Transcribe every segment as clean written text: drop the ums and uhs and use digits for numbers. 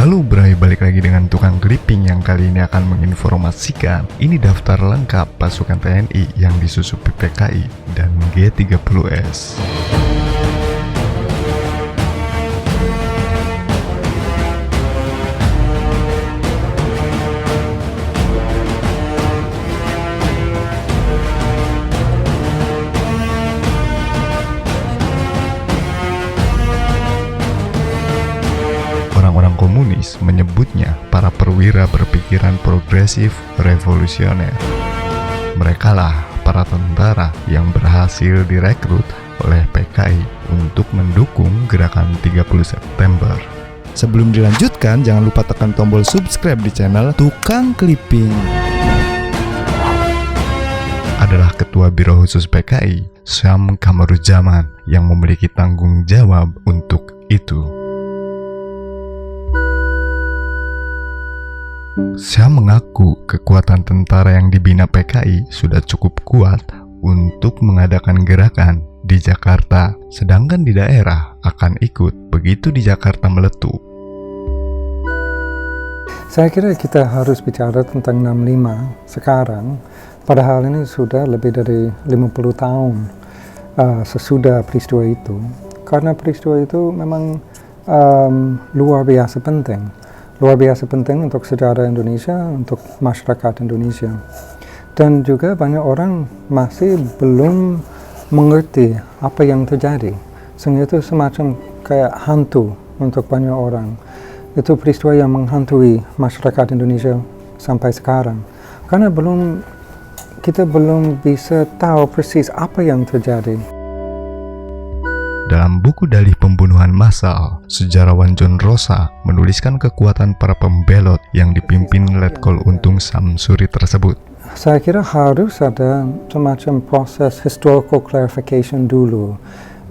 Halo Bray, balik lagi dengan tukang clipping yang kali ini akan menginformasikan ini daftar lengkap pasukan TNI yang disusupi PKI dan G30S. Orang-orang komunis menyebutnya para perwira berpikiran progresif revolusioner. Merekalah para tentara yang berhasil direkrut oleh PKI untuk mendukung gerakan 30 September. Sebelum dilanjutkan, jangan lupa tekan tombol subscribe di channel Tukang Clipping. Adalah Ketua Biro Khusus PKI, Syam Kamaruzzaman, yang memiliki tanggung jawab untuk itu. Syam mengaku kekuatan tentara yang dibina PKI sudah cukup kuat untuk mengadakan gerakan di Jakarta, sedangkan di daerah akan ikut begitu di Jakarta meletup. Saya kira kita harus bicara tentang 65 sekarang, padahal ini sudah lebih dari 50 tahun sesudah peristiwa itu, karena peristiwa itu memang luar biasa penting. Luar biasa penting untuk sejarah Indonesia, untuk masyarakat Indonesia. Dan juga banyak orang masih belum mengerti apa yang terjadi. Sehingga itu semacam kayak hantu untuk banyak orang. Itu peristiwa yang menghantui masyarakat Indonesia sampai sekarang. Karena kita belum bisa tahu persis apa yang terjadi. Dalam buku Dalih Pembunuhan Massal, sejarawan John Rosa menuliskan kekuatan para pembelot yang dipimpin Letkol Untung Samsuri tersebut. Saya kira harus ada semacam proses historical clarification dulu.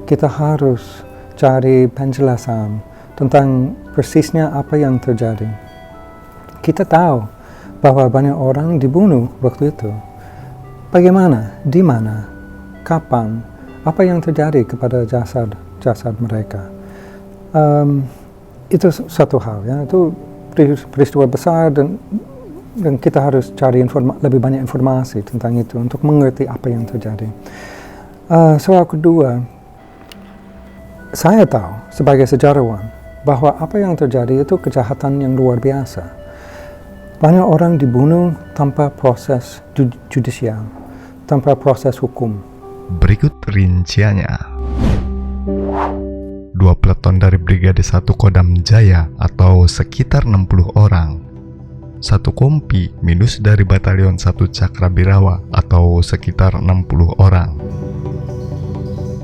Kita harus cari penjelasan tentang persisnya apa yang terjadi. Kita tahu bahwa banyak orang dibunuh waktu itu. Bagaimana? Di mana? Kapan? Apa yang terjadi kepada jasad mereka? Itu satu hal, ya. Itu peristiwa besar dan kita harus cari lebih banyak informasi tentang itu untuk mengerti apa yang terjadi. Soal kedua, saya tahu sebagai sejarawan bahwa apa yang terjadi itu kejahatan yang luar biasa. Banyak orang dibunuh tanpa proses judisial, tanpa proses hukum. Berikut rinciannya. 2 peleton dari Brigade 1 Kodam Jaya atau sekitar 60 orang. 1 kompi minus dari Batalion 1 Cakrabirawa atau sekitar 60 orang.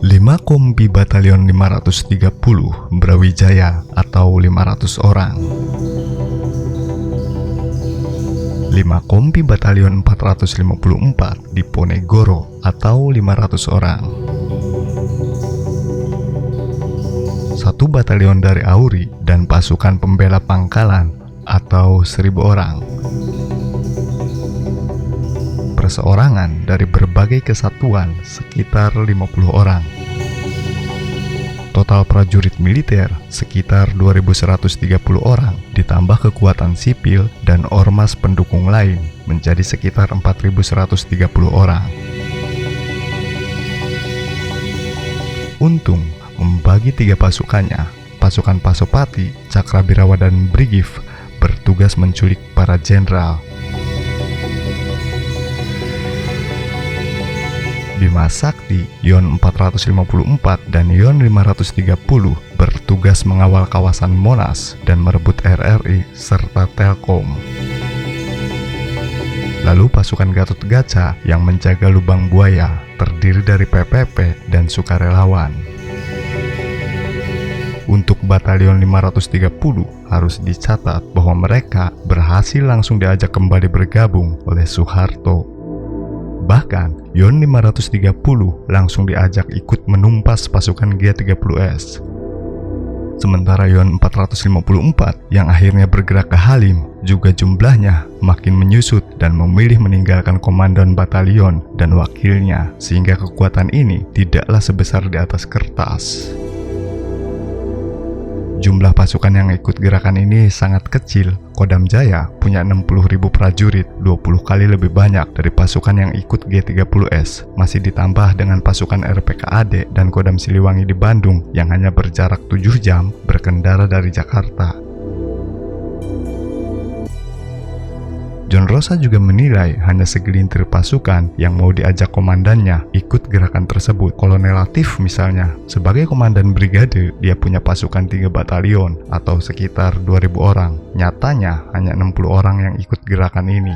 5 kompi Batalion 530 Brawijaya atau 500 orang. 5 kompi Batalion 454 di Ponegoro atau 500 orang. 1 batalion dari Auri dan pasukan pembela Pangkalan atau 1000 orang. Perseorangan dari berbagai kesatuan sekitar 50 orang. Total prajurit militer sekitar 2130 orang, ditambah kekuatan sipil dan ormas pendukung lain menjadi sekitar 4130 orang. Untung membagi 3 pasukannya, pasukan Pasopati, Cakrabirawa dan Brigif, bertugas menculik para jenderal. Bima Sakti, Yon 454 dan Yon 530 bertugas mengawal kawasan Monas dan merebut RRI serta Telkom. Lalu pasukan Gatotkaca yang menjaga Lubang Buaya terdiri dari PPP dan sukarelawan. Untuk Batalion 530 harus dicatat bahwa mereka berhasil langsung diajak kembali bergabung oleh Soeharto. Bahkan, Yon 530 langsung diajak ikut menumpas pasukan G30S. Sementara Yon 454 yang akhirnya bergerak ke Halim juga jumlahnya makin menyusut dan memilih meninggalkan komandan batalion dan wakilnya, sehingga kekuatan ini tidaklah sebesar di atas kertas. Jumlah pasukan yang ikut gerakan ini sangat kecil. Kodam Jaya punya 60.000 prajurit, 20 kali lebih banyak dari pasukan yang ikut G30S. Masih ditambah dengan pasukan RPKAD dan Kodam Siliwangi di Bandung yang hanya berjarak 7 jam berkendara dari Jakarta. John Rosa juga menilai hanya segelintir pasukan yang mau diajak komandannya ikut gerakan tersebut. Kolonel Latif misalnya, sebagai komandan brigade, dia punya pasukan 3 batalion atau sekitar 2.000 orang. Nyatanya hanya 60 orang yang ikut gerakan ini.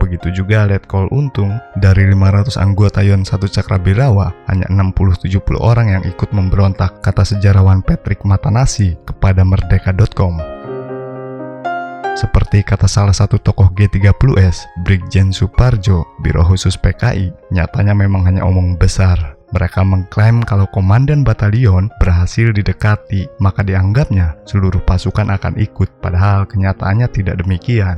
Begitu juga Letkol Untung, dari 500 anggota Yon 1 Cakrabirawa, hanya 60-70 orang yang ikut memberontak, kata sejarawan Patrick Matanasi kepada Merdeka.com. Seperti kata salah satu tokoh G30S, Brigjen Suparjo, Biro Khusus PKI, nyatanya memang hanya omong besar. Mereka mengklaim kalau komandan batalion berhasil didekati, maka dianggapnya seluruh pasukan akan ikut, padahal kenyataannya tidak demikian.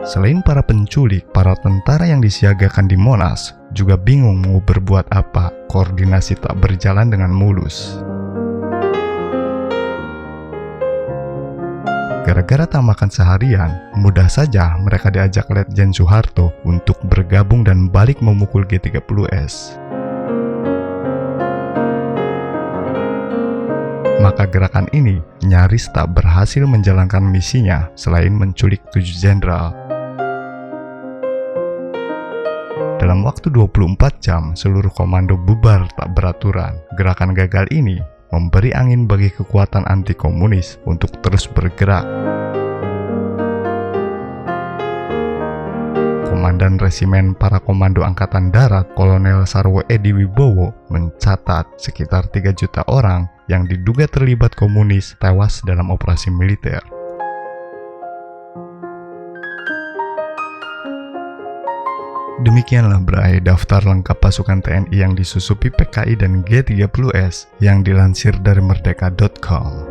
Selain para penculik, para tentara yang disiagakan di Monas juga bingung mau berbuat apa. Koordinasi tak berjalan dengan mulus. Gara-gara tak makan seharian, mudah saja mereka diajak Letjen Soeharto untuk bergabung dan balik memukul G30S. Maka gerakan ini nyaris tak berhasil menjalankan misinya selain menculik 7 jenderal. Dalam waktu 24 jam, seluruh komando bubar tak beraturan. Gerakan gagal ini memberi angin bagi kekuatan anti-komunis untuk terus bergerak. Komandan Resimen Para Komando Angkatan Darat, Kolonel Sarwo Edi Wibowo, mencatat sekitar 3 juta orang yang diduga terlibat komunis tewas dalam operasi militer. Demikianlah berakhir daftar lengkap pasukan TNI yang disusupi PKI dan G30S yang dilansir dari Merdeka.com.